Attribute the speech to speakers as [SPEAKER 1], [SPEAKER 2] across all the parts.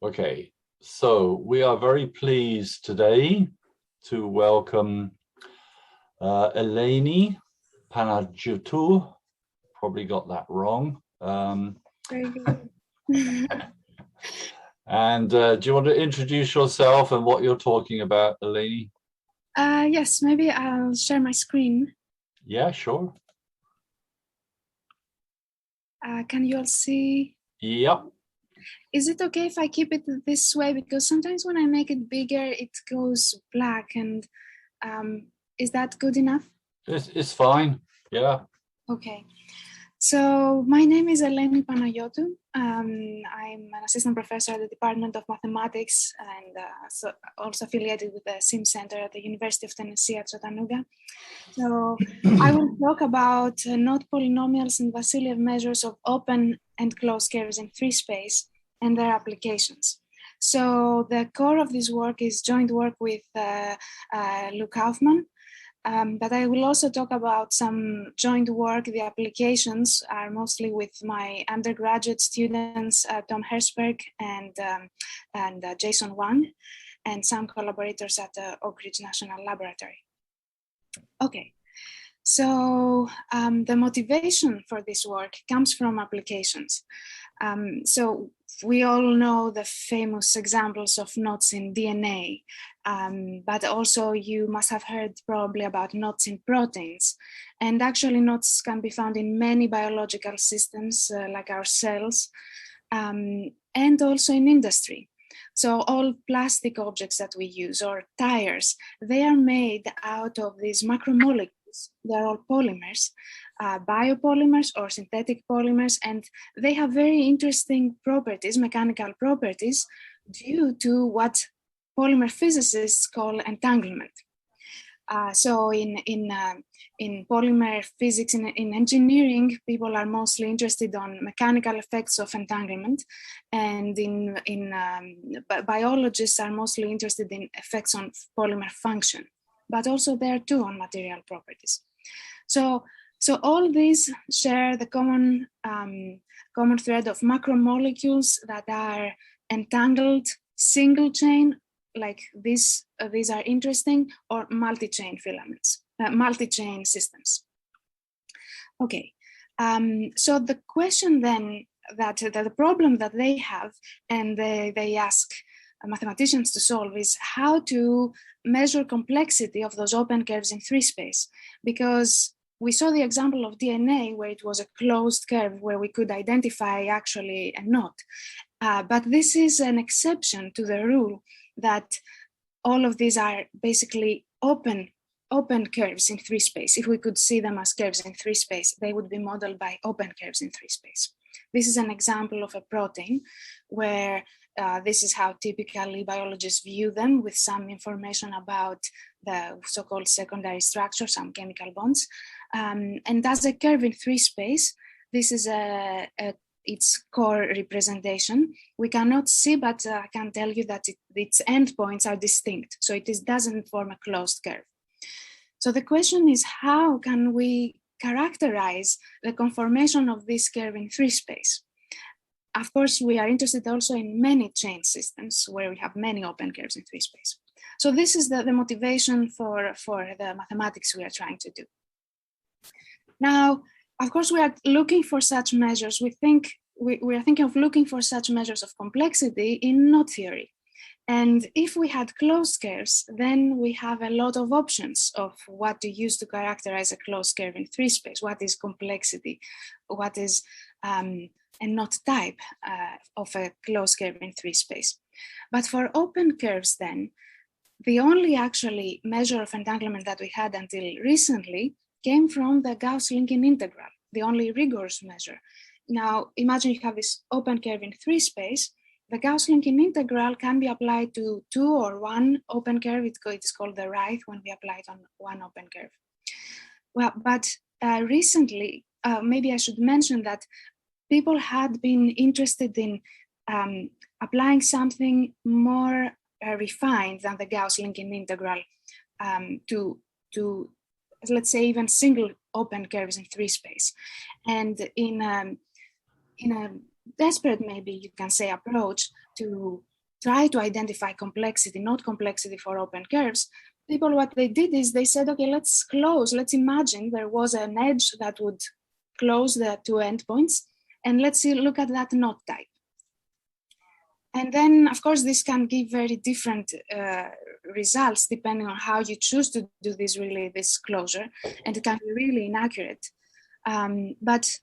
[SPEAKER 1] Okay, so we are very pleased today to welcome Eleni Panagiotou. Probably got that wrong.
[SPEAKER 2] Very good.
[SPEAKER 1] And do you want to introduce yourself and what you're talking about, Eleni?
[SPEAKER 2] Yes, maybe I'll share my screen.
[SPEAKER 1] Yeah, sure.
[SPEAKER 2] Can you all see?
[SPEAKER 1] Yep.
[SPEAKER 2] Is it okay if I keep it this way? Because sometimes when I make it bigger, it goes black. And is that good enough?
[SPEAKER 1] It's fine. Yeah.
[SPEAKER 2] Okay. So my name is Eleni Panagiotou. I'm an assistant professor at the Department of Mathematics and also affiliated with the SIM Center at the University of Tennessee at Chattanooga. So I will talk about knot polynomials and Vassiliev measures of open and closed curves in free space and their applications. So the core of this work is joint work with Luke Kaufman. But I will also talk about some joint work. The applications are mostly with my undergraduate students, Tom Herzberg and Jason Wang, and some collaborators at the Oak Ridge National Laboratory. Okay, so the motivation for this work comes from applications. So we all know the famous examples of knots in DNA, but also you must have heard probably about knots in proteins. And actually knots can be found in many biological systems like our cells, and also in industry. So all plastic objects that we use or tires, they are made out of these macromolecules. They're all polymers, biopolymers or synthetic polymers, and they have very interesting properties, mechanical properties, due to what polymer physicists call entanglement. So in polymer physics, in engineering, people are mostly interested on mechanical effects of entanglement, and biologists are mostly interested in effects on polymer function, but also there too on material properties. So all these share the common thread of macromolecules that are entangled single chain, like these are interesting, or multi-chain filaments, multi-chain systems. Okay, so the question then that the problem that they have and they ask mathematicians to solve is how to measure complexity of those open curves in free space, because we saw the example of DNA where it was a closed curve where we could identify actually a knot. But this is an exception to the rule that all of these are basically open curves in free space. If we could see them as curves in free space, they would be modeled by open curves in free space. This is an example of a protein where this is how typically biologists view them, with some information about the so-called secondary structure, some chemical bonds. And as a curve in free space, this is its core representation. We cannot see, but I can tell you that its endpoints are distinct. So it doesn't form a closed curve. So the question is, how can we characterize the conformation of this curve in free space? Of course, we are interested also in many chain systems where we have many open curves in free space. So this is the motivation for the mathematics we are trying to do. Now, of course, we are looking for such measures. We are thinking of looking for such measures of complexity in knot theory. And if we had closed curves, then we have a lot of options of what to use to characterize a closed curve in free space. What is complexity? What is a knot type of a closed curve in free space? But for open curves then, the only actually measure of entanglement that we had until recently came from the Gauss-Linkin integral, the only rigorous measure. Now, imagine you have this open curve in free space. The Gauss-Linkin integral can be applied to 2 or 1 open curve. It is called the Reith when we apply it on 1 open curve. Well, but recently, maybe I should mention that people had been interested in applying something more refined than the Gauss-Linkin integral to, let's say, even single open curves in free space. And in a desperate, maybe you can say, approach to try to identify complexity, not complexity for open curves, people, what they did is they said, okay, let's imagine there was an edge that would close the two endpoints, and let's look at that knot type. And then, of course, this can give very different results depending on how you choose to do this closure, and it can be really inaccurate. But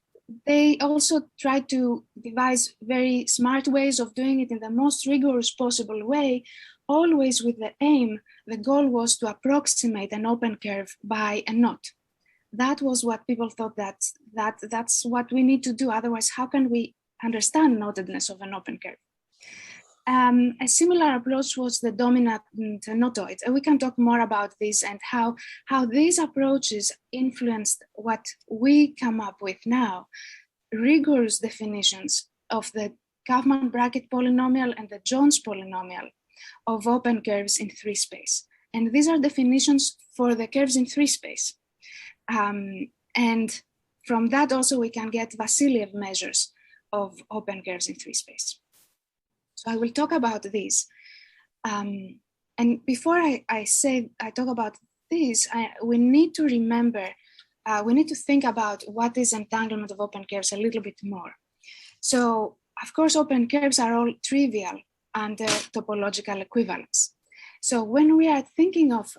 [SPEAKER 2] they also try to devise very smart ways of doing it in the most rigorous possible way, always with the aim, the goal was to approximate an open curve by a knot. That was what people thought that's what we need to do. Otherwise, how can we understand knottedness of an open curve? A similar approach was the dominant knotoid. And we can talk more about this and how these approaches influenced what we come up with now, rigorous definitions of the Kaufman bracket polynomial and the Jones polynomial of open curves in 3 space. And these are definitions for the curves in 3 space. And from that also we can get Vassiliev measures of open curves in 3 space. So I will talk about this. And before I talk about this, we need to remember, we need to think about what is entanglement of open curves a little bit more. So of course, open curves are all trivial under topological equivalence. So when we are thinking of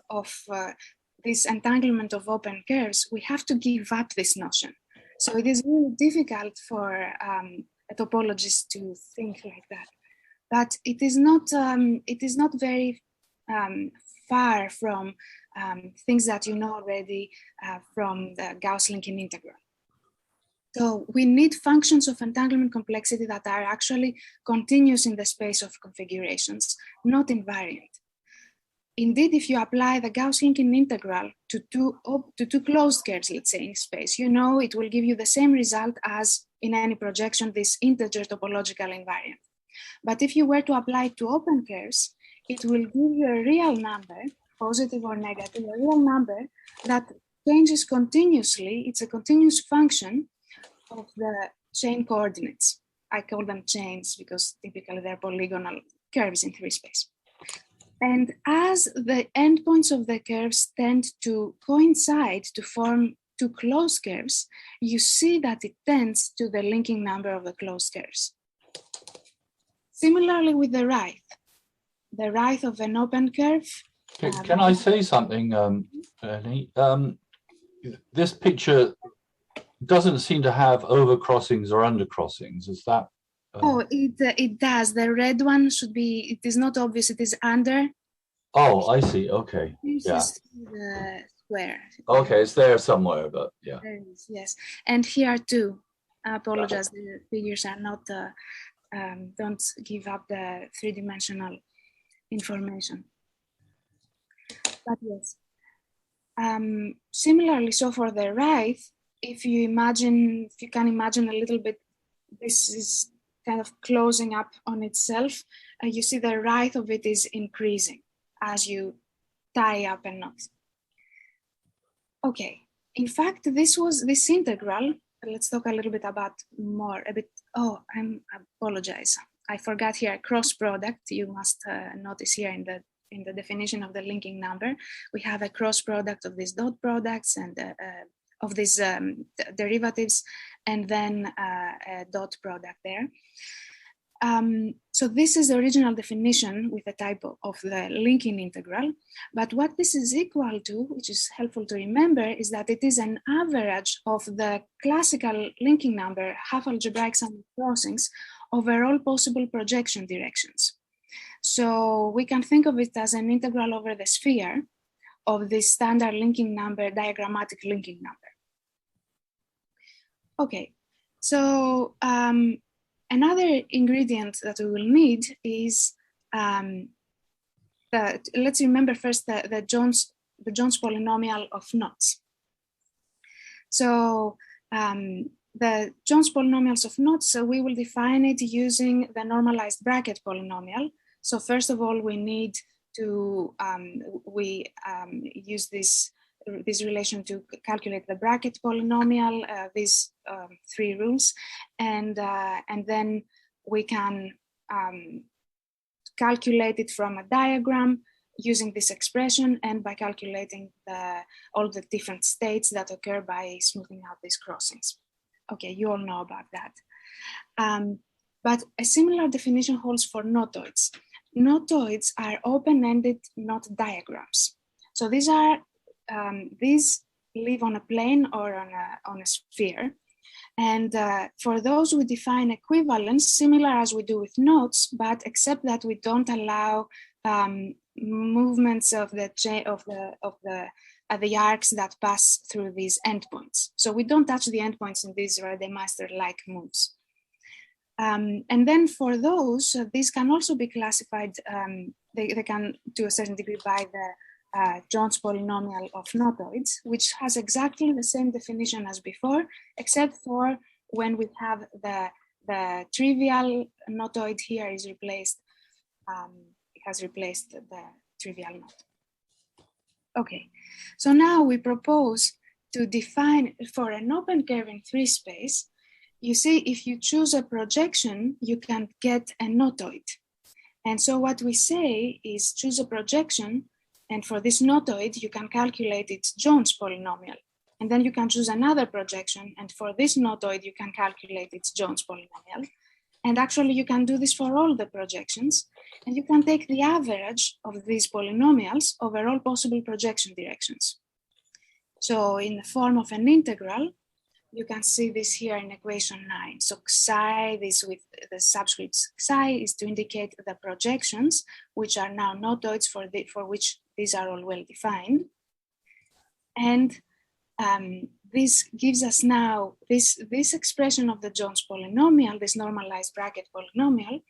[SPEAKER 2] this entanglement of open curves, we have to give up this notion. So it is really difficult for a topologist to think like that. But it is not very far from things that you know already from the Gauss-Linkin integral. So we need functions of entanglement complexity that are actually continuous in the space of configurations, not invariant. Indeed, if you apply the Gauss-Linkin integral to two closed curves, let's say in space, you know it will give you the same result as in any projection, this integer topological invariant. But if you were to apply it to open curves, it will give you a real number, positive or negative, a real number that changes continuously. It's a continuous function of the chain coordinates. I call them chains because typically they're polygonal curves in 3 space. And as the endpoints of the curves tend to coincide to form 2 closed curves, you see that it tends to the linking number of the closed curves. Similarly with the Wright of an open curve.
[SPEAKER 1] Can I say something, Eleni? This picture doesn't seem to have overcrossings or undercrossings. Is that?
[SPEAKER 2] Oh, it does. The red one should be. It is not obvious. It is under.
[SPEAKER 1] Oh, I see. Okay.
[SPEAKER 2] This
[SPEAKER 1] yeah.
[SPEAKER 2] is the square.
[SPEAKER 1] Okay, it's there somewhere, but yeah.
[SPEAKER 2] There it is, yes, and here too. I apologize. The figures are not. Don't give up the 3-dimensional information. But yes. Similarly, so for the Wright, if you can imagine a little bit, this is kind of closing up on itself. You see the Wright of it is increasing as you tie up a knot. Okay, in fact, this integral. Let's talk a little bit about Oh, I apologize. I forgot here cross product. You must notice here in the definition of the linking number, we have a cross product of these dot products and of these derivatives, and then a dot product there. So this is the original definition with the type of the linking integral. But what this is equal to, which is helpful to remember, is that it is an average of the classical linking number, half algebraic sum of crossings, over all possible projection directions. So we can think of it as an integral over the sphere of this standard linking number, diagrammatic linking number. Okay, so another ingredient that we will need is let's remember first the Jones polynomial of knots. So the Jones polynomials of knots, so we will define it using the normalized bracket polynomial. So first of all, we need to use this this relation to calculate the bracket polynomial, these three rules, and then we can calculate it from a diagram using this expression and by calculating all the different states that occur by smoothing out these crossings. Okay, you all know about that. But a similar definition holds for notoids. Notoids are open-ended knot diagrams. So these live on a plane or on a sphere. And for those we define equivalence, similar as we do with knots, but except that we don't allow movements of the arcs that pass through these endpoints. So we don't touch the endpoints in these Rademaster-like moves. And then for those, these can also be classified, they can to a certain degree by the Jones polynomial of notoids, which has exactly the same definition as before, except for when we have the trivial notoid here is replaced, it has replaced the trivial knot. Okay, so now we propose to define for an open curve in 3 space. You see, if you choose a projection, you can get a notoid. And so what we say is choose a projection, and for this notoid, you can calculate its Jones polynomial. And then you can choose another projection, and for this notoid, you can calculate its Jones polynomial. And actually, you can do this for all the projections, and you can take the average of these polynomials over all possible projection directions. So in the form of an integral, you can see this here in equation 9. So psi, this with the subscript psi is to indicate the projections, which are now notoids for which these are all well defined. And this gives us now this expression of the Jones polynomial, this normalized bracket polynomial.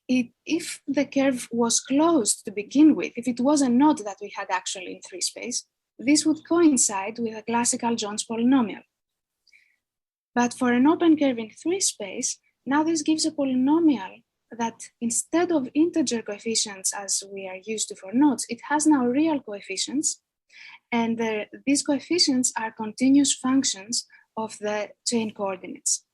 [SPEAKER 2] If the curve was closed to begin with, if it was a knot that we had actually in 3 space, this would coincide with a classical Jones polynomial. But for an open curve in 3 space, now this gives a polynomial that instead of integer coefficients as we are used to for knots, it has now real coefficients. And these coefficients are continuous functions of the chain coordinates.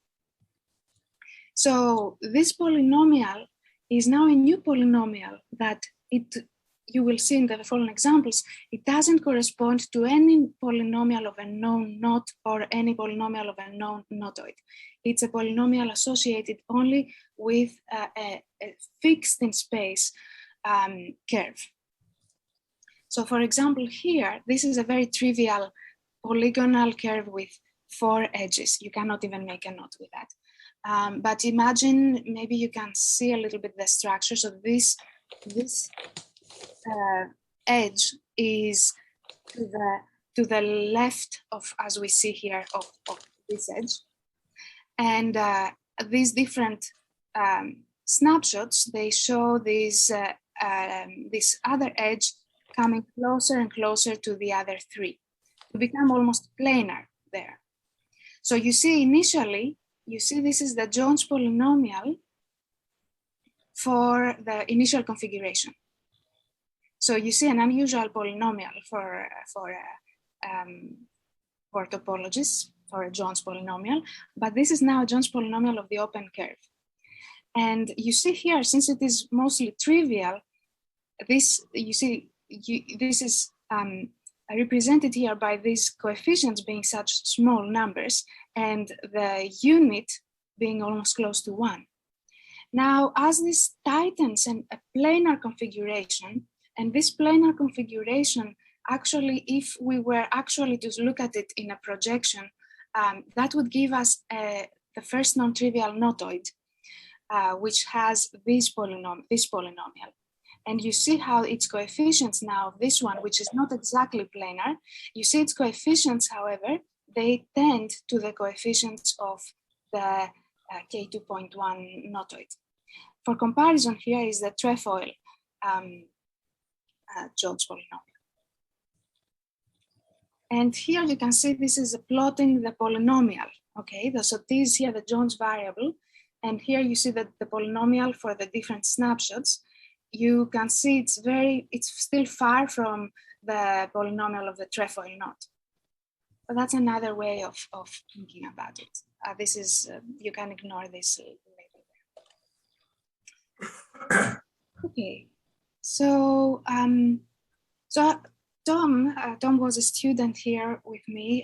[SPEAKER 2] So this polynomial is now a new polynomial that you will see in the following examples, it doesn't correspond to any polynomial of a known knot or any polynomial of a known notoid. It's a polynomial associated only with a fixed in space curve. So for example, here, this is a very trivial polygonal curve with 4 edges. You cannot even make a knot with that. But imagine, maybe you can see a little bit the structure. So this edge is to the left of, as we see here, of this edge. And these different snapshots, they show this other edge coming closer and closer to the other 3 to become almost planar there. So you see initially, you see this is the Jones polynomial for the initial configuration. So you see an unusual polynomial for topologies, for a Jones polynomial, but this is now a Jones polynomial of the open curve. And you see here, since it is mostly trivial, this, you see, this is represented here by these coefficients being such small numbers and the unit being almost close to 1. Now, as this tightens in a planar configuration, and this planar configuration, actually, if we were actually to look at it in a projection, that would give us the first non-trivial notoid, which has this polynomial. And you see how its coefficients now, this one, which is not exactly planar, you see its coefficients, however, they tend to the coefficients of the K2.1 notoid. For comparison, here is the trefoil Jones polynomial. And here you can see this is plotting the polynomial, okay? So this is here the Jones variable, and here you see that the polynomial for the different snapshots. You can see it's still far from the polynomial of the trefoil knot. But that's another way of thinking about it. This is, you can ignore this later. Okay, so Tom was a student here with me.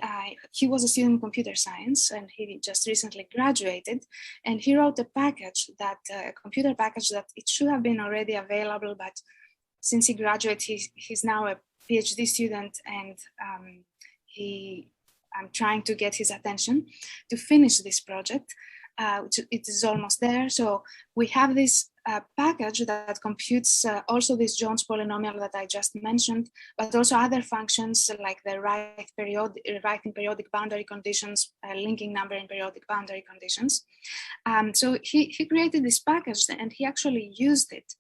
[SPEAKER 2] He was a student in computer science, and he just recently graduated. And he wrote a package that a computer package that it should have been already available, but since he graduated, he's now a PhD student, and I'm trying to get his attention to finish this project. It is almost there. So we have this package that computes also this Jones polynomial that I just mentioned, but also other functions like the right in periodic boundary conditions, linking number in periodic boundary conditions. So he created this package, and he actually used it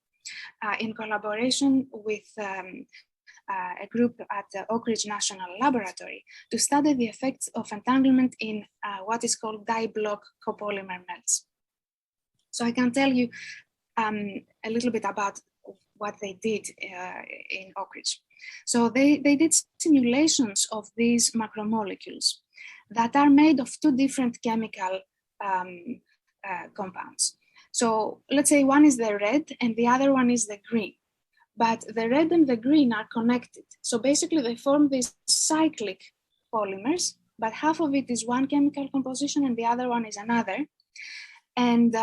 [SPEAKER 2] in collaboration with a group at the Oak Ridge National Laboratory to study the effects of entanglement in what is called diblock copolymer melts. So I can tell you a little bit about what they did in Oak Ridge. So they did simulations of these macromolecules that are made of two different chemical compounds. So let's say one is the red and the other one is the green. But the red and the green are connected. So basically they form these cyclic polymers, but half of it is one chemical composition and the other one is another. And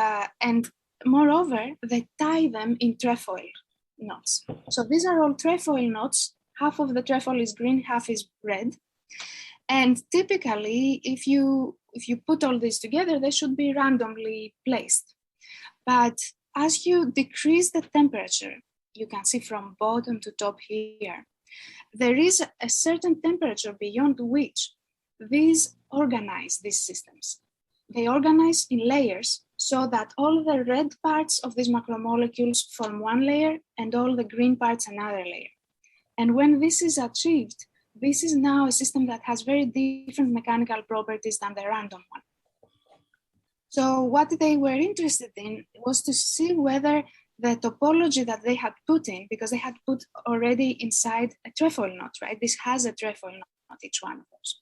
[SPEAKER 2] moreover, they tie them in trefoil knots. So these are all trefoil knots. Half of the trefoil is green, half is red. And typically, if you put all these together, they should be randomly placed. But as you decrease the temperature, you can see from bottom to top here, there is a certain temperature beyond which these organize these systems. They organize in layers so that all the red parts of these macromolecules form one layer and all the green parts another layer. And when this is achieved, this is now a system that has very different mechanical properties than the random one. So what they were interested in was to see whether the topology that they had put in, because they had put already inside a trefoil knot, right? This has a trefoil knot, each one of those.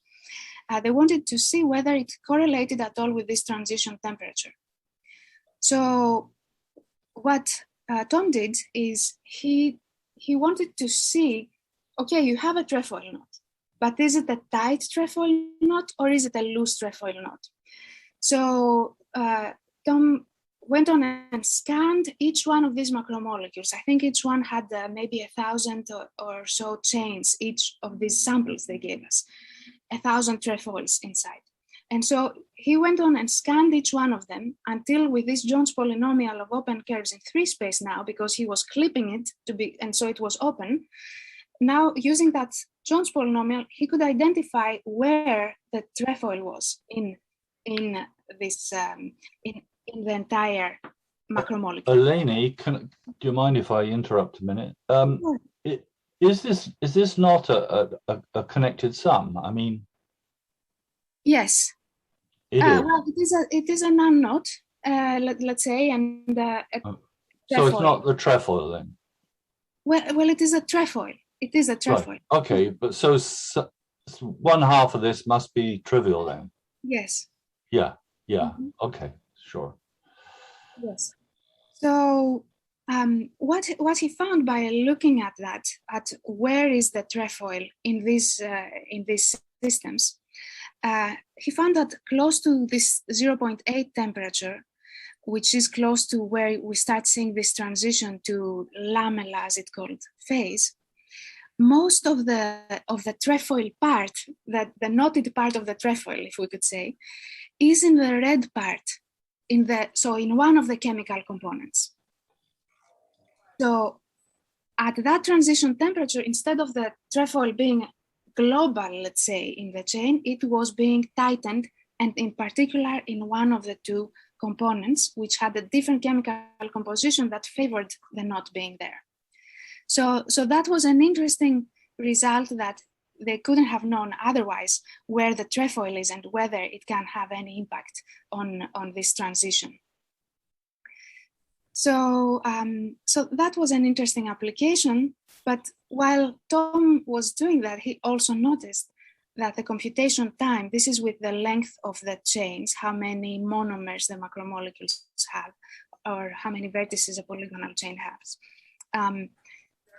[SPEAKER 2] They wanted to see whether it correlated at all with this transition temperature. So what Tom did is he wanted to see, okay, you have a trefoil knot, but is it a tight trefoil knot or is it a loose trefoil knot? So Tom went on and scanned each one of these macromolecules. I think each one had maybe 1,000 or so chains, each of these samples they gave us, 1,000 trefoils inside. And so he went on and scanned each one of them until with this Jones polynomial of open curves in 3 space now, because he was clipping it to be, and so it was open. Now using that Jones polynomial, he could identify where the trefoil was in this, in the entire macromolecule.
[SPEAKER 1] Eleni, do you mind if I interrupt a minute? Is this not a connected sum? I mean,
[SPEAKER 2] yes. Well, it is a non-knot, let's say, and
[SPEAKER 1] so it's not the trefoil then.
[SPEAKER 2] Well, it is a trefoil. It is a trefoil.
[SPEAKER 1] Right. Okay, but so one half of this must be trivial then.
[SPEAKER 2] Yes.
[SPEAKER 1] Yeah. Okay, sure.
[SPEAKER 2] Yes. So what he found by looking at that, at where is the trefoil in these systems, he found that close to this 0.8 temperature, which is close to where we start seeing this transition to lamella, as it's called, phase, most of the trefoil part, that the knotted part of the trefoil, if we could say, is in the red part, in one of the chemical components. So at that transition temperature, instead of the trefoil being global, let's say, in the chain, it was being tightened, and in particular in one of the two components, which had a different chemical composition that favored the knot being there. So that was an interesting result that they couldn't have known otherwise, where the trefoil is and whether it can have any impact on this transition. So that was an interesting application. But while Tom was doing that, he also noticed that the computation time, this is with the length of the chains, how many monomers the macromolecules have, or how many vertices a polygonal chain has.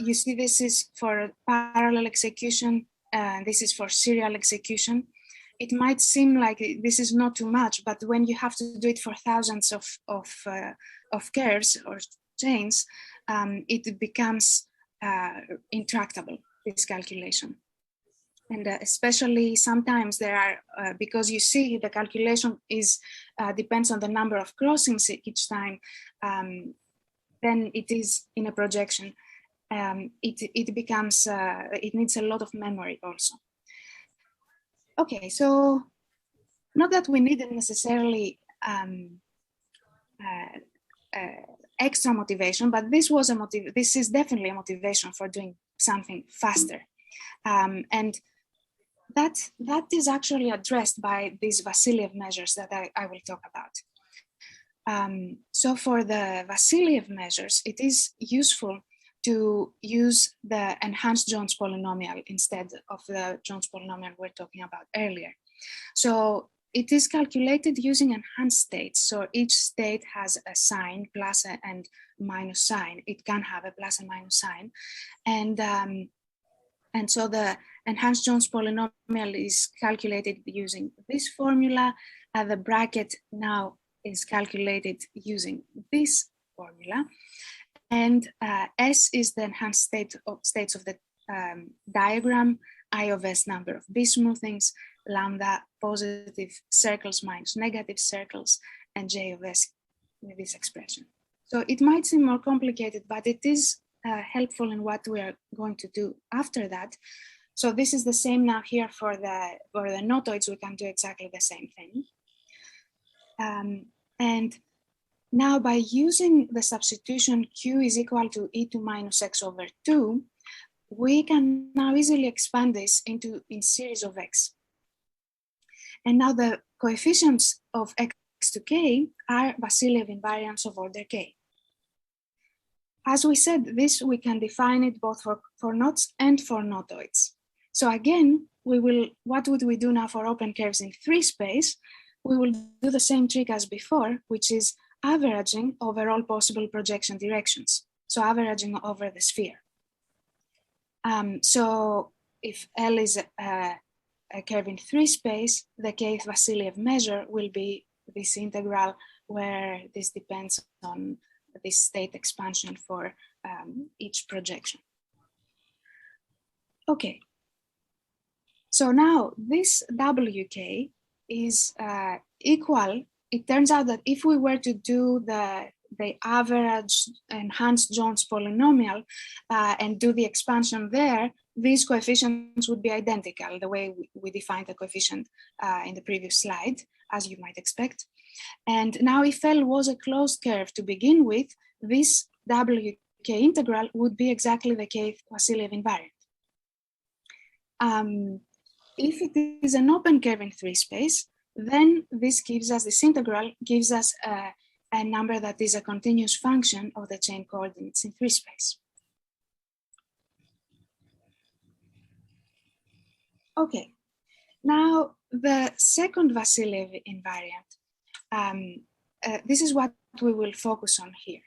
[SPEAKER 2] You see, this is for parallel execution, this is for serial execution. It might seem like this is not too much, but when you have to do it for thousands of curves or chains, it becomes intractable, this calculation. And especially sometimes there are, because you see the calculation is depends on the number of crossings each time, then it is in a projection. It becomes, it needs a lot of memory also. Okay, so not that we need necessarily extra motivation, but this was a this is definitely a motivation for doing something faster. And that is actually addressed by these Vassiliev measures that I will talk about. So for the Vassiliev measures, it is useful to use the enhanced Jones polynomial instead of the Jones polynomial we're talking about earlier. So it is calculated using enhanced states. So each state has a sign, plus and minus sign. It can have a plus and minus sign. And so the enhanced Jones polynomial is calculated using this formula. The bracket now is calculated using this formula. And S is the enhanced states of the diagram, I of S number of B-smoothings, lambda positive circles minus negative circles, and J of S with this expression. So it might seem more complicated, but it is helpful in what we are going to do after that. So this is the same now here for the notoids, we can do exactly the same thing. And now by using the substitution Q is equal to E2 minus X over 2, we can now easily expand this in series of X. And now the coefficients of X to K are Vassiliev invariants of order K. As we said, this we can define it both for knots and for notoids. So again, what would we do now for open curves in 3 space? We will do the same trick as before, which is averaging over all possible projection directions. So averaging over the sphere. So if L is a curve in 3 space, the kth Vassiliev measure will be this integral where this depends on this state expansion for each projection. Okay. So now this WK is equal. It turns out that if we were to do the average enhanced Jones polynomial and do the expansion there, these coefficients would be identical, the way we defined the coefficient in the previous slide, as you might expect. And now if L was a closed curve to begin with, this WK integral would be exactly the kth Vassiliev invariant. If it is an open curve in 3 space, then this integral gives us a number that is a continuous function of the chain coordinates in 3 space. Okay, now the second Vassiliev invariant, this is what we will focus on here.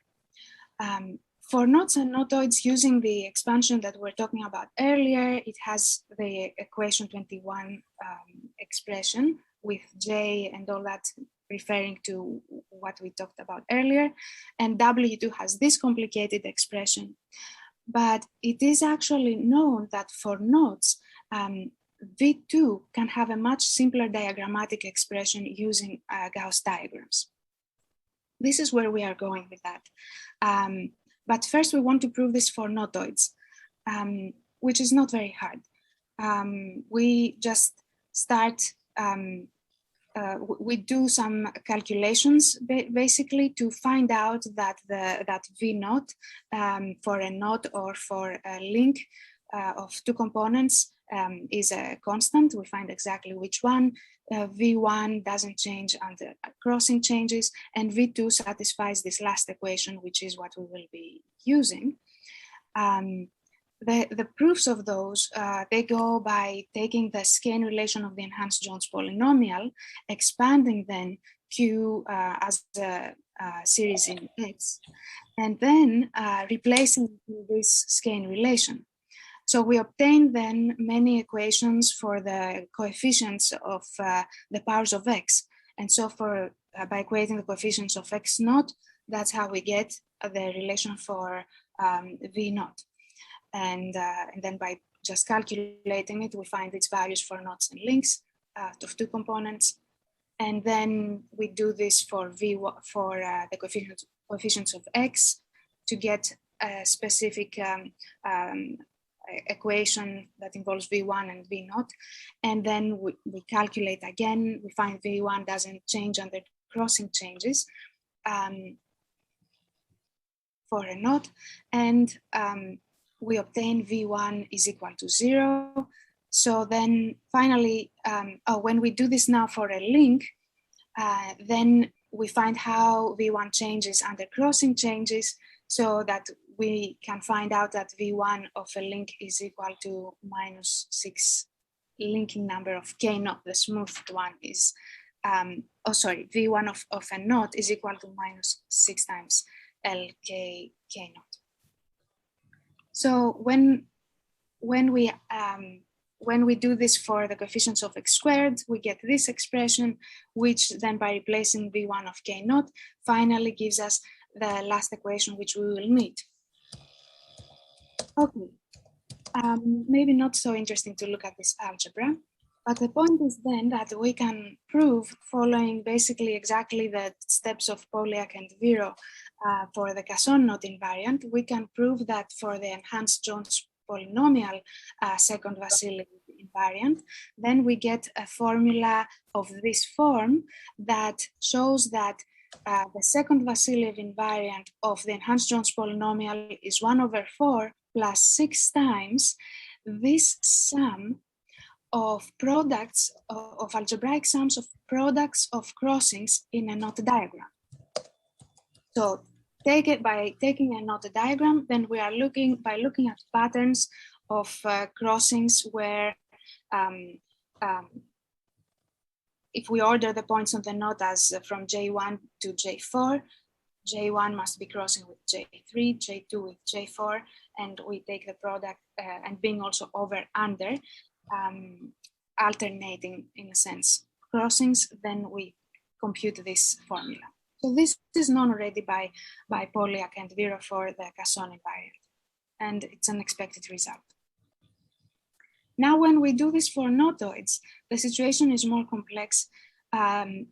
[SPEAKER 2] For knots and notoids, using the expansion that we're talking about earlier, it has the equation 21 expression with J and all that referring to what we talked about earlier. And W2 has this complicated expression. But it is actually known that for knots, V2 can have a much simpler diagrammatic expression using Gauss diagrams. This is where we are going with that. But first we want to prove this for notoids, which is not very hard. We just start, we do some calculations basically to find out that that V naught for a knot or for a link of 2 components is a constant. We find exactly which one. V1 doesn't change until crossing changes, and V2 satisfies this last equation, which is what we will be using. the proofs of those, they go by taking the skein relation of the enhanced Jones polynomial, expanding then Q as a series in X, and then replacing this skein relation. So we obtain then many equations for the coefficients of the powers of X. And so for by equating the coefficients of X naught, that's how we get the relation for V naught. And then by just calculating it, we find its values for knots and links of two components. And then we do this for the coefficients of X to get a specific equation that involves V1 and V naught. And then we calculate again, we find V1 doesn't change under crossing changes for a knot. And we obtain V1 is equal to 0. So then finally, when we do this now for a link, then we find how V1 changes under crossing changes, so that we can find out that V1 of a link is equal to -6 linking number of K naught. The smoothed one is, V1 of a knot is equal to -6 times LK K naught. So when we do this for the coefficients of X squared, we get this expression, which then by replacing V1 of K naught finally gives us the last equation which we will need. Okay, maybe not so interesting to look at this algebra, but the point is then that we can prove, following basically exactly the steps of Polyak and Viro for the Casson knot invariant, we can prove that for the enhanced Jones polynomial second Vassiliev invariant, then we get a formula of this form that shows that the second Vassiliev invariant of the enhanced Jones polynomial is 1/4 plus 6 times this sum of products of algebraic sums of products of crossings in a knot diagram. So by taking a knot diagram, then we are looking at patterns of crossings where if we order the points on the knot as from J1 to J4, J1 must be crossing with J3, J2 with J4, and we take the product and being also over under, alternating in a sense crossings, then we compute this formula. So this is known already by Polyak and Viro for the Casson invariant, and it's an expected result. Now, when we do this for knotoids, the situation is more complex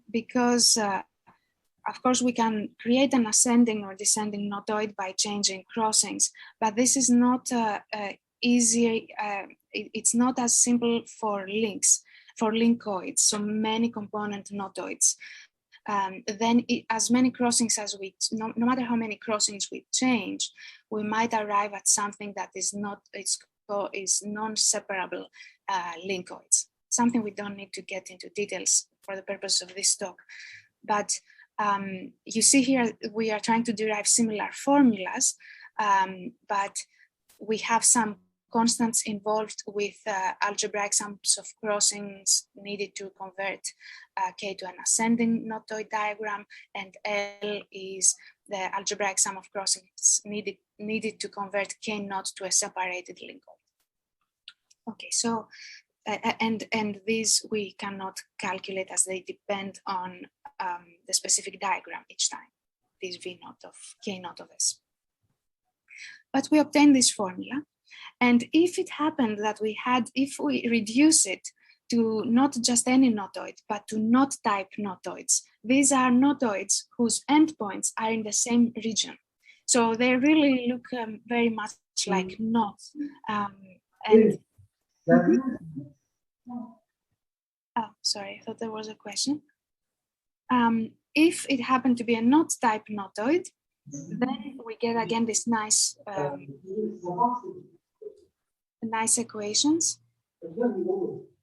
[SPEAKER 2] because, of course, we can create an ascending or descending knotoid by changing crossings, but this is not easy. It's not as simple for links, for linkoids, so many component knotoids. Then as many crossings as no matter how many crossings we change, we might arrive at something that is non-separable linkoids, something we don't need to get into details for the purpose of this talk. But you see here, we are trying to derive similar formulas, but we have some constants involved with algebraic sums of crossings needed to convert K to an ascending knotoid diagram, and L is the algebraic sum of crossings needed to convert K naught to a separated linkoid. Okay, so and these we cannot calculate as they depend on the specific diagram each time, this V naught of K naught of S. But we obtain this formula, and if it happened that if we reduce it to not just any knotoid, but to knot type knotoids, these are knotoids whose endpoints are in the same region. So they really look very much like knots. Oh, sorry, I thought there was a question. If it happened to be a knot type knotoid, then we get again this nice equations.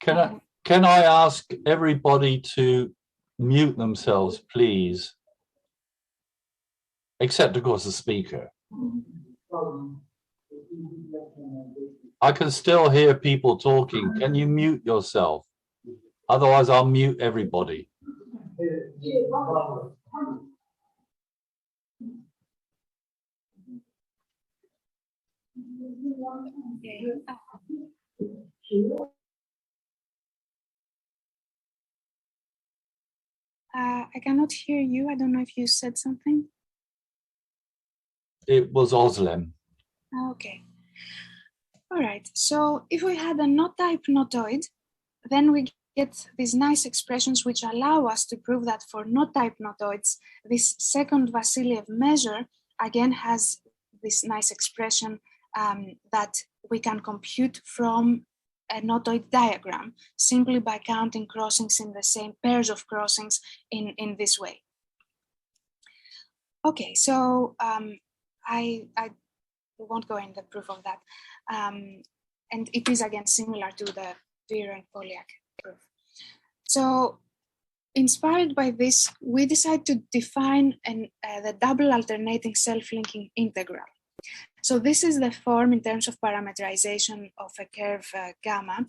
[SPEAKER 1] Can I ask everybody to mute themselves, please? Except, of course, the speaker. I can still hear people talking. Can you mute yourself? Otherwise, I'll mute everybody.
[SPEAKER 2] I cannot hear you. I don't know if you said something.
[SPEAKER 1] It was Oslem.
[SPEAKER 2] Okay. All right. So if we had a knot-type notoid, then we get these nice expressions which allow us to prove that for knot-type notoids, this second Vassiliev measure again has this nice expression that we can compute from a notoid diagram simply by counting crossings in the same pairs of crossings in this way. Okay, so I won't go in the proof of that. And it is again similar to the Weir and Polyak proof. So inspired by this, we decide to define the double alternating self-linking integral. So this is the form in terms of parameterization of a curve gamma,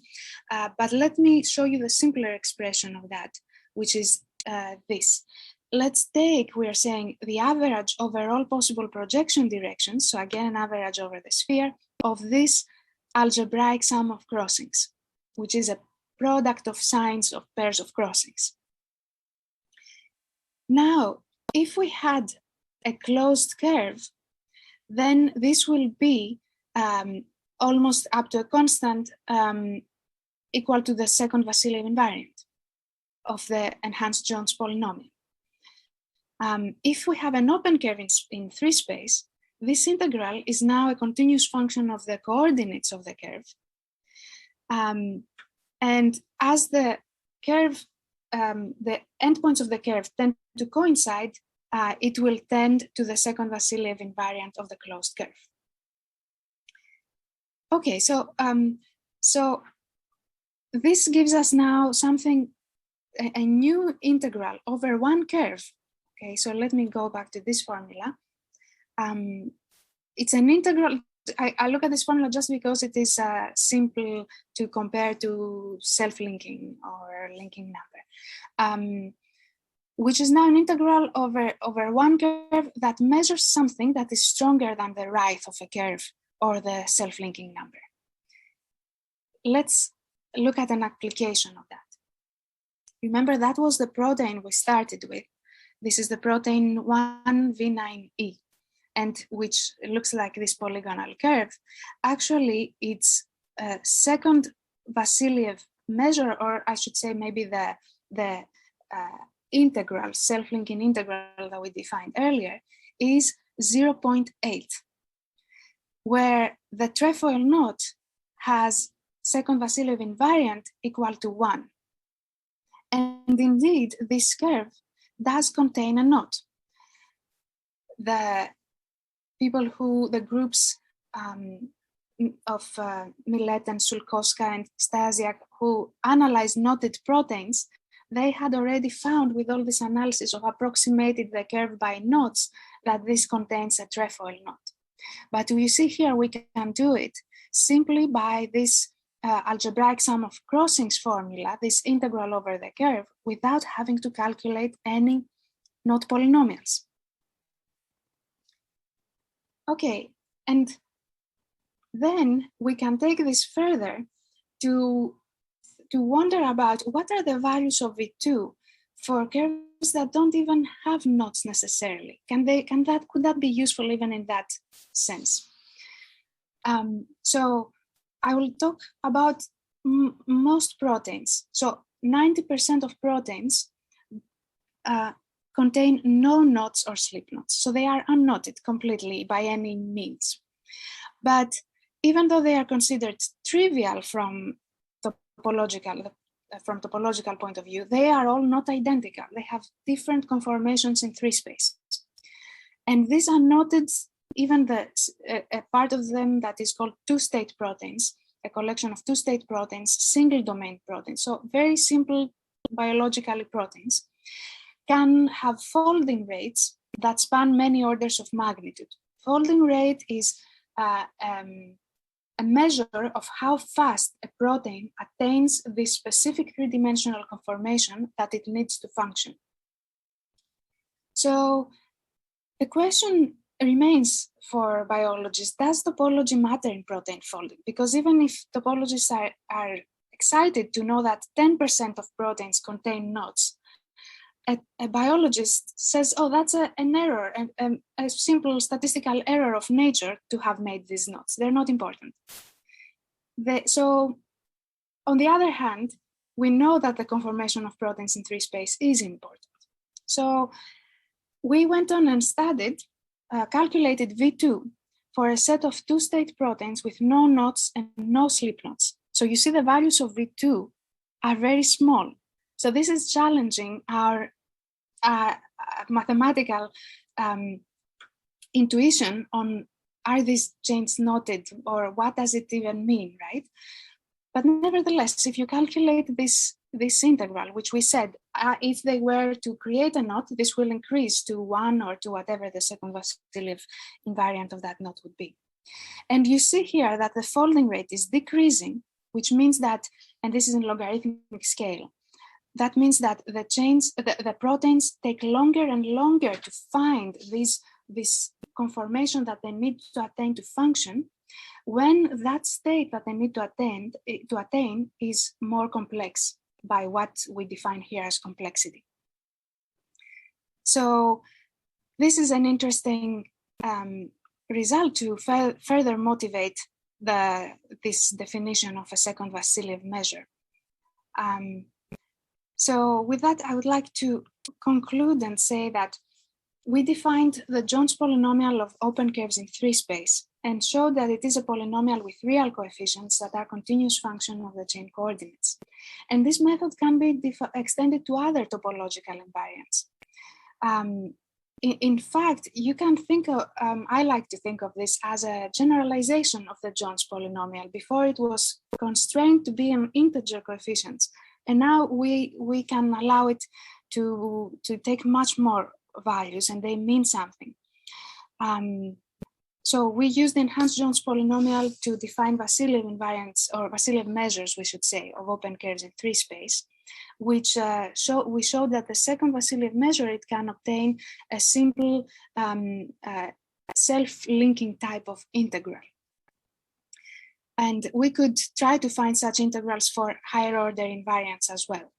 [SPEAKER 2] but let me show you the simpler expression of that, which is this. Let's take, we are saying, the average over all possible projection directions, so again an average over the sphere, of this algebraic sum of crossings, which is a product of signs of pairs of crossings. Now, if we had a closed curve, then this will be almost up to a constant equal to the second Vassiliev invariant of the enhanced Jones polynomial. If we have an open curve in free space, this integral is now a continuous function of the coordinates of the curve. And as the curve, the endpoints of the curve tend to coincide, it will tend to the second Vassiliev invariant of the closed curve. Okay, so so this gives us now something, a new integral over one curve. Okay, so let me go back to this formula. It's an integral. I look at this formula just because it is simple to compare to self-linking or linking number, which is now an integral over one curve that measures something that is stronger than the right of a curve or the self-linking number. Let's look at an application of that. Remember, that was the protein we started with. This is the protein 1V9E, and which looks like this polygonal curve. Actually, it's a second Vassiliev measure, or I should say maybe the integral, self-linking integral that we defined earlier, is 0.8, where the trefoil knot has second Vassiliev invariant equal to 1. And indeed, this curve does contain a knot. The groups of Millet and Sulkowska and Stasiak who analyzed knotted proteins, they had already found with all this analysis of approximated the curve by knots that this contains a trefoil knot. But you see here, we can do it simply by this algebraic sum of crossings formula, this integral over the curve, without having to calculate any knot polynomials. Okay, and then we can take this further to wonder about what are the values of V2 for curves that don't even have knots necessarily. Could that be useful even in that sense? So I will talk about most proteins. So 90% of proteins contain no knots or slip knots. So they are unknotted completely by any means. But even though they are considered trivial from topological point of view, they are all not identical. They have different conformations in free space. And these unknotted, even a part of them that is called two-state proteins, a collection of two-state proteins, single domain proteins, so very simple biologically proteins, can have folding rates that span many orders of magnitude. Folding rate is a measure of how fast a protein attains this specific three-dimensional conformation that it needs to function. So the question remains for biologists, does topology matter in protein folding? Because even if topologists are excited to know that 10% of proteins contain knots, a biologist says, oh, that's an error, a simple statistical error of nature to have made these knots. They're not important. So on the other hand, we know that the conformation of proteins in 3-space is important. So we went on and studied, calculated V2 for a set of 2-state proteins with no knots and no slip knots. So you see the values of V2 are very small. So this is challenging our mathematical intuition on, are these chains knotted, or what does it even mean, right? But nevertheless, if you calculate this integral, which we said, if they were to create a knot, this will increase to 1 or to whatever the second Vassiliev invariant of that knot would be. And you see here that the folding rate is decreasing, which means that, and this is in logarithmic scale, that means that the chains, the proteins take longer and longer to find this conformation that they need to attain to function, when that state that they need to attain is more complex by what we define here as complexity. So this is an interesting result to further motivate this definition of a second Vassiliev measure. So with that, I would like to conclude and say that we defined the Jones polynomial of open curves in 3-space and showed that it is a polynomial with real coefficients that are continuous function of the chain coordinates. And this method can be extended to other topological invariants. In fact, you can think of, I like to think of this as a generalization of the Jones polynomial. Before it was constrained to be an integer coefficients. And now we can allow it to take much more values, and they mean something. So we use the enhanced Jones polynomial to define Vassiliev invariants, or Vassiliev measures, we should say, of open curves in 3-space, which we showed that the second Vassiliev measure, it can obtain a simple self-linking type of integral. And we could try to find such integrals for higher order invariants as well.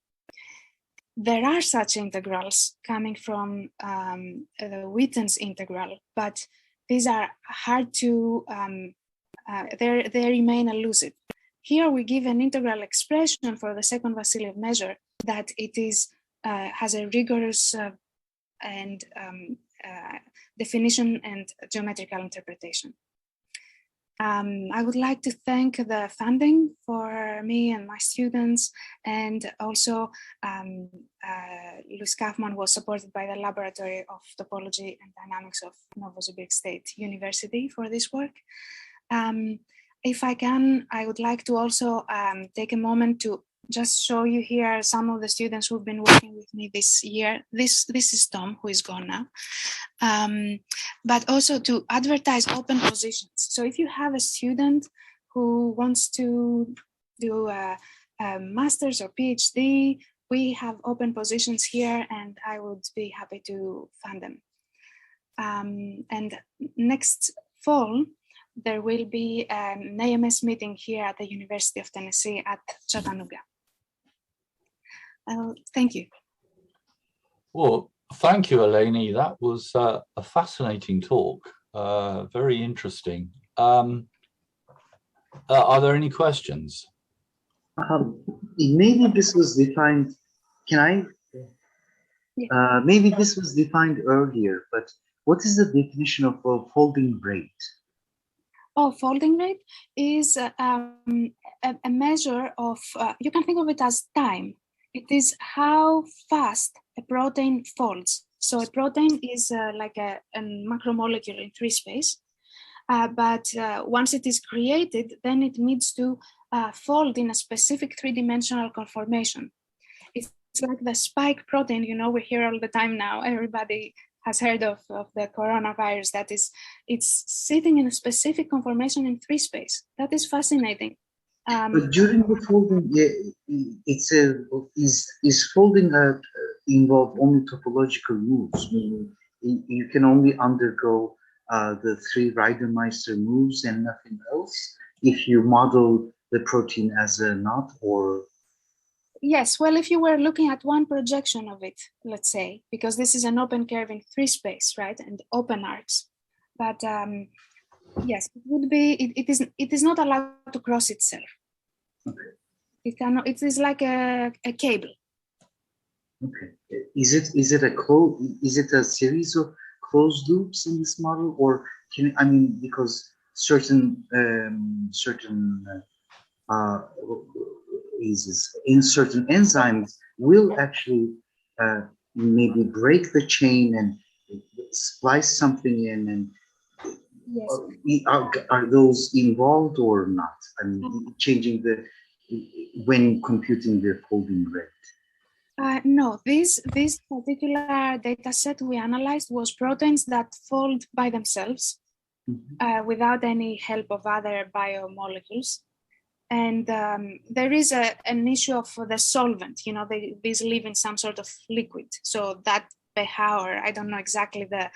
[SPEAKER 2] There are such integrals coming from the Witten's integral, but these are hard to, they remain elusive. Here we give an integral expression for the second Vassiliev measure that it is, has a rigorous and definition and geometrical interpretation. I would like to thank the funding for me and my students, and also Luis Kaufman was supported by the Laboratory of Topology and Dynamics of Novosibirsk State University for this work. If I can, I would like to also take a moment to just show you here some of the students who've been working with me this year. This is Tom, who is gone now. But also to advertise open positions. So if you have a student who wants to do a master's or PhD, we have open positions here, and I would be happy to fund them. And next fall, there will be an AMS meeting here at the University of Tennessee at Chattanooga. Thank you.
[SPEAKER 1] Well, thank you, Eleni. That was a fascinating talk, very interesting. Are there any questions?
[SPEAKER 3] Maybe this was defined, maybe this was defined earlier, but what is the definition of a folding rate?
[SPEAKER 2] Oh, folding rate is a measure of, you can think of it as time. It is how fast a protein folds. So a protein is like a macromolecule in 3-space, but once it is created, then it needs to fold in a specific 3-dimensional conformation. It's like the spike protein, you know, we hear all the time now, everybody has heard of the coronavirus, that is, it's sitting in a specific conformation in 3 space. That is fascinating.
[SPEAKER 3] But during the folding, it's is folding involve only topological moves, meaning you can only undergo the 3 Reidemeister moves and nothing else if you model the protein as a knot, or?
[SPEAKER 2] Yes, well, if you were looking at one projection of it, let's say, because this is an open curve in 3 space, right, and open arcs, but yes, it would be. It is not allowed to cross itself.
[SPEAKER 3] Okay.
[SPEAKER 2] It cannot. It is like a cable.
[SPEAKER 3] Okay. Is it a series of closed loops in this model, or because certain in certain enzymes will actually maybe break the chain and splice something in, and
[SPEAKER 2] yes.
[SPEAKER 3] Are those involved or not? I mean, changing when computing the folding rate.
[SPEAKER 2] No, this particular data set we analyzed was proteins that fold by themselves without any help of other biomolecules. And there is an issue of the solvent. You know, these live in some sort of liquid. So that pH, or I don't know exactly the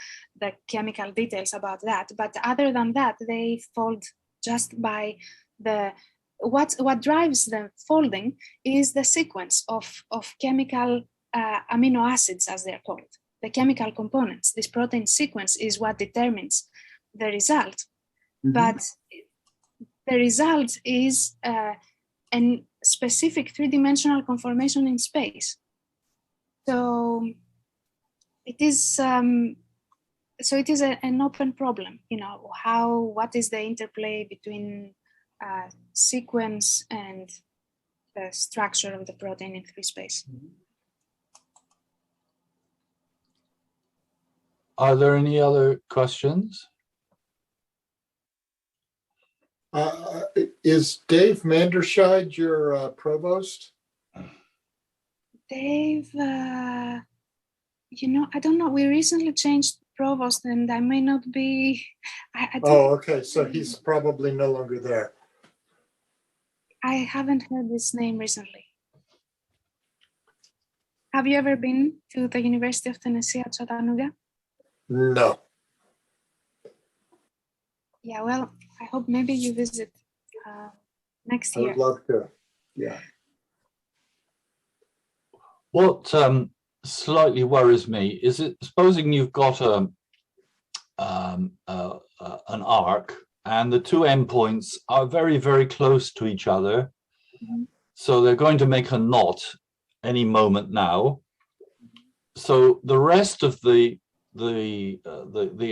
[SPEAKER 2] chemical details about that. But other than that, they fold just by what drives the folding is the sequence of chemical amino acids, as they're called, the chemical components. This protein sequence is what determines the result. But the result is a specific 3-dimensional conformation in space. So it is an open problem. You know, what is the interplay between sequence and the structure of the protein in 3 space.
[SPEAKER 1] Are there any other questions?
[SPEAKER 4] Is Dave Manderscheid your provost?
[SPEAKER 2] Dave, you know, I don't know. We recently changed provost, and I may not be.
[SPEAKER 4] Okay. So he's probably no longer there.
[SPEAKER 2] I haven't heard this name recently. Have you ever been to the University of Tennessee at Chattanooga?
[SPEAKER 4] No.
[SPEAKER 2] Yeah, well, I hope maybe you visit next year.
[SPEAKER 4] I would love to. Yeah.
[SPEAKER 1] What slightly worries me is it, supposing you've got an arc and the 2 endpoints are very, very close to each other. So they're going to make a knot any moment now. So the rest of the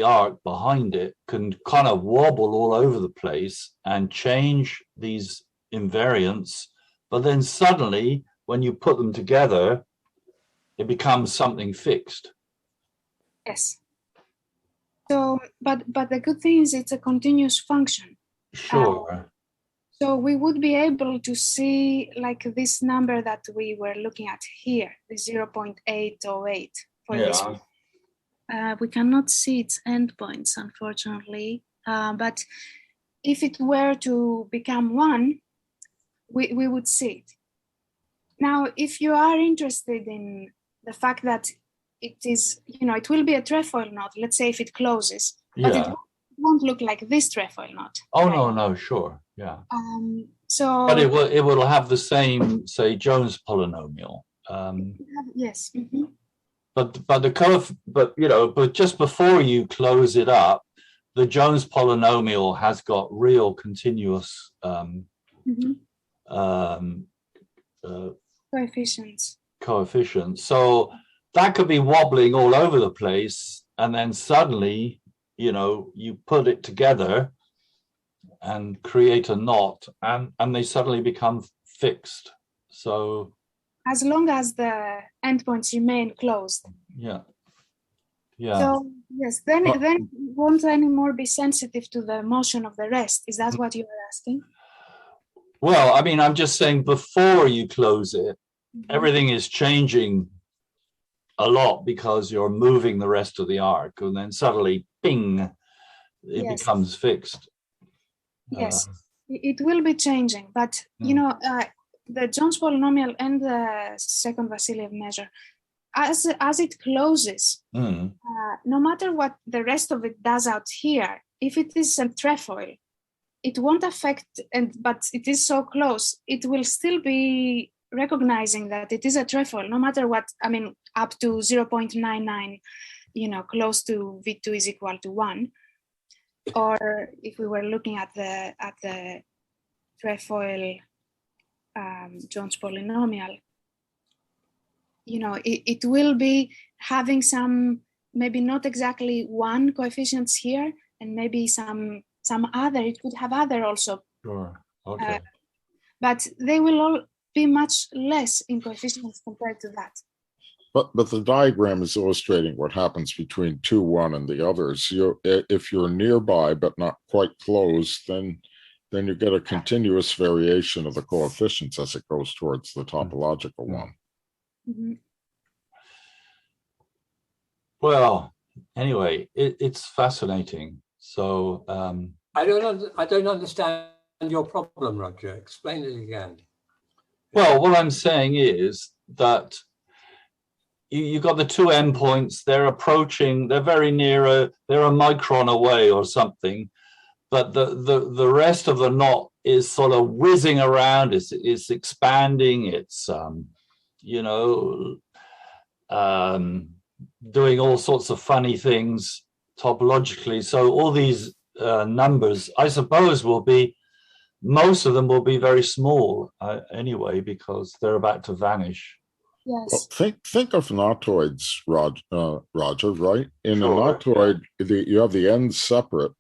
[SPEAKER 1] arc behind it can kind of wobble all over the place and change these invariants, but then suddenly when you put them together it becomes something fixed.
[SPEAKER 2] Yes. So but the good thing is it's a continuous function.
[SPEAKER 1] Sure.
[SPEAKER 2] So we would be able to see like this number that we were looking at here, the 0.808 for this one. We cannot see its endpoints, unfortunately. But if it were to become 1, we would see it. Now, if you are interested in the fact that it is, you know, it will be a trefoil knot, let's say if it closes, but it won't look like this trefoil knot.
[SPEAKER 1] Oh,
[SPEAKER 2] right?
[SPEAKER 1] no, sure, yeah.
[SPEAKER 2] So,
[SPEAKER 1] but it will have the same, say, Jones polynomial.
[SPEAKER 2] Yes.
[SPEAKER 1] But just before you close it up, the Jones polynomial has got real continuous coefficients. So that could be wobbling all over the place, and then suddenly, you know, you put it together and create a knot, and they suddenly become fixed. So
[SPEAKER 2] as long as the endpoints remain closed.
[SPEAKER 1] Yeah.
[SPEAKER 2] So yes, then it won't anymore be sensitive to the motion of the rest. Is that what you are asking?
[SPEAKER 1] Well, I mean, I'm just saying before you close it, everything is changing a lot because you're moving the rest of the arc, and then suddenly, bing, it
[SPEAKER 2] Yes.
[SPEAKER 1] becomes fixed.
[SPEAKER 2] Yes, it will be changing, but you know, the Jones polynomial and the second Vassiliev measure, as it closes, no matter what the rest of it does out here, if it is a trefoil, it won't affect, but it is so close, it will still be recognizing that it is a trefoil, no matter what. I mean, up to 0.99, you know, close to V2 is equal to 1. Or if we were looking at the trefoil Jones polynomial, you know, it will be having some, maybe not exactly one coefficients here, and maybe some other. It could have other also.
[SPEAKER 1] Sure. Okay.
[SPEAKER 2] But they will all be much less in coefficients compared to that.
[SPEAKER 5] But the diagram is illustrating what happens between 2, 1, and the others. If you're nearby but not quite close, then you get a continuous variation of the coefficients as it goes towards the topological one.
[SPEAKER 2] Mm-hmm.
[SPEAKER 1] Well, anyway, it's fascinating. So
[SPEAKER 6] I don't understand your problem, Roger. Explain it again.
[SPEAKER 1] well, what I'm saying is that you got the two endpoints, they're approaching, they're very near, they're a micron away or something, but the rest of the knot is sort of whizzing around, it's expanding, it's you know, doing all sorts of funny things topologically. So all these numbers, I suppose, will be, most of them will be very small anyway, because they're about to vanish.
[SPEAKER 2] Yes.
[SPEAKER 5] Well, think of natoids, Roger, right? In
[SPEAKER 1] Sure.
[SPEAKER 5] a natoid, you have the ends separate,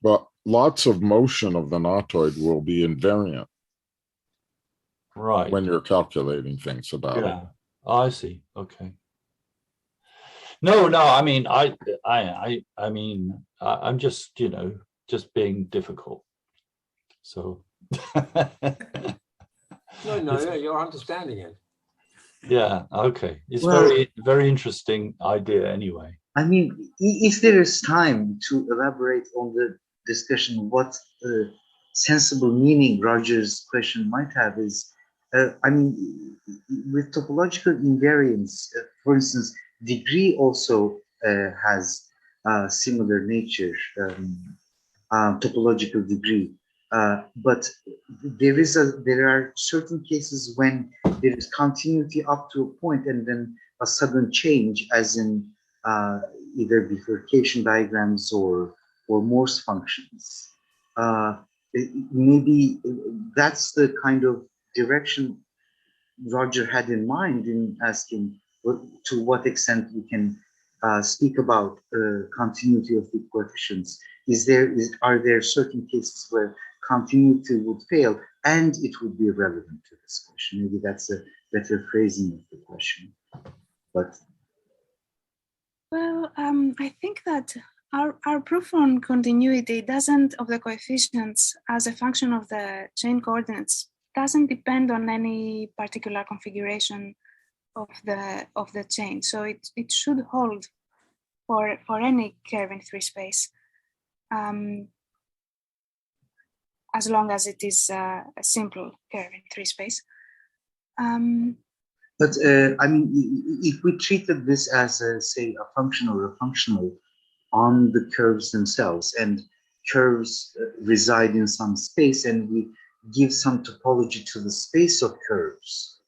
[SPEAKER 5] but lots of motion of the natoid will be invariant.
[SPEAKER 1] Right.
[SPEAKER 5] When you're calculating things about it.
[SPEAKER 1] I see. Okay. No, I mean, I'm just, you know, just being difficult. So.
[SPEAKER 6] No, you're understanding it.
[SPEAKER 1] Yeah. Okay. It's very interesting idea. Anyway.
[SPEAKER 3] I mean, if there is time to elaborate on the discussion, what sensible meaning Roger's question might have is, I mean, with topological invariance, for instance, degree also has similar nature, topological degree. But there are certain cases when there is continuity up to a point and then a sudden change, as in either bifurcation diagrams or Morse functions. Maybe that's the kind of direction Roger had in mind in asking to what extent we can speak about continuity of the coefficients. Are there certain cases where continuity would fail and it would be relevant to this question? Maybe that's a better phrasing of the question. But
[SPEAKER 2] well, I think that our proof on continuity of the coefficients as a function of the chain coordinates doesn't depend on any particular configuration of the chain. So it should hold for any curve in 3 space, as long as it is a simple curve in 3 space.
[SPEAKER 3] But I mean, if we treated this as say a function or a functional on the curves themselves, and curves reside in some space, and we give some topology to the space of curves,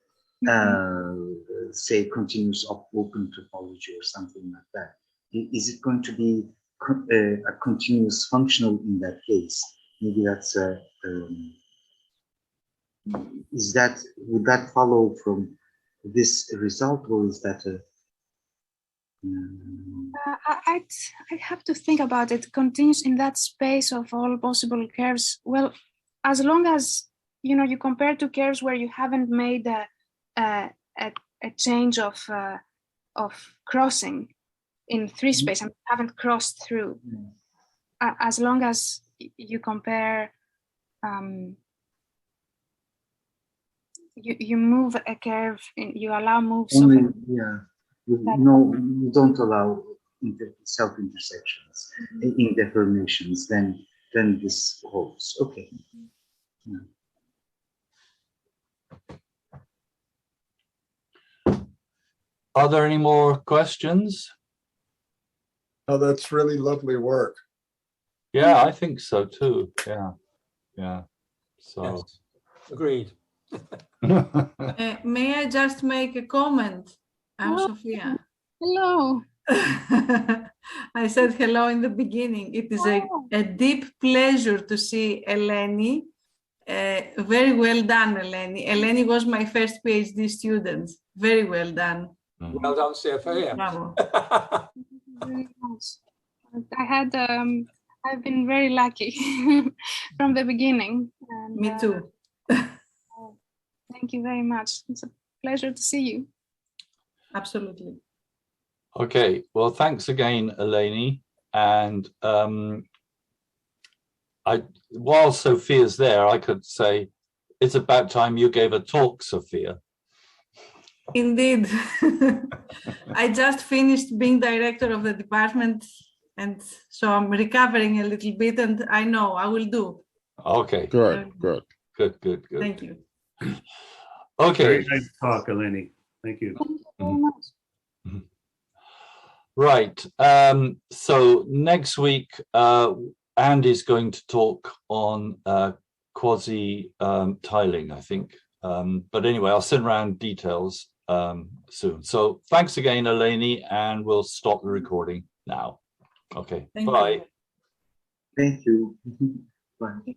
[SPEAKER 3] say continuous open topology or something like that, is it going to be a continuous functional in that case? Maybe that's would that follow from this result, or is that a
[SPEAKER 2] I'd have to think about it. Continuous in that space of all possible curves. Well, as long as you compare 2 curves where you haven't made a change of crossing in 3 space and haven't crossed through. As long as you compare, you move a curve, you allow moves
[SPEAKER 3] only,
[SPEAKER 2] of
[SPEAKER 3] yeah. you don't allow self-intersections in deformations, then this holds. Okay. Yeah.
[SPEAKER 1] Are there any more questions?
[SPEAKER 4] Oh, that's really lovely work.
[SPEAKER 1] Yeah, I think so too. Yeah, yeah. So,
[SPEAKER 6] Yes, agreed.
[SPEAKER 7] May I just make a comment? I'm
[SPEAKER 2] Oh.
[SPEAKER 7] Sophia.
[SPEAKER 2] Hello.
[SPEAKER 7] I said hello in the beginning. It is a deep pleasure to see Eleni. Very well done, Eleni. Eleni was my first PhD student. Very well done.
[SPEAKER 6] Well done, Sophia.
[SPEAKER 7] Bravo.
[SPEAKER 2] Very much. I've been very lucky from the beginning. And,
[SPEAKER 7] Me too.
[SPEAKER 2] thank you very much. It's a pleasure to see you.
[SPEAKER 7] Absolutely.
[SPEAKER 1] okay, well, thanks again, Eleni. And while Sophia's there, I could say it's about time you gave a talk, Sophia.
[SPEAKER 7] Indeed. I just finished being director of the department, and so I'm recovering a little bit, and I know I will do.
[SPEAKER 1] Okay,
[SPEAKER 5] Good.
[SPEAKER 1] good.
[SPEAKER 7] Thank you.
[SPEAKER 1] Okay.
[SPEAKER 8] Very nice talk, Eleni. Thank you.
[SPEAKER 2] Thank you very much.
[SPEAKER 1] Right. So next week, Andy's going to talk on quasi tiling, I think. But anyway, I'll send around details soon. So thanks again, Eleni, and we'll stop the recording now. Okay.
[SPEAKER 7] Thank
[SPEAKER 1] Bye.
[SPEAKER 7] you.
[SPEAKER 3] Thank you. Bye.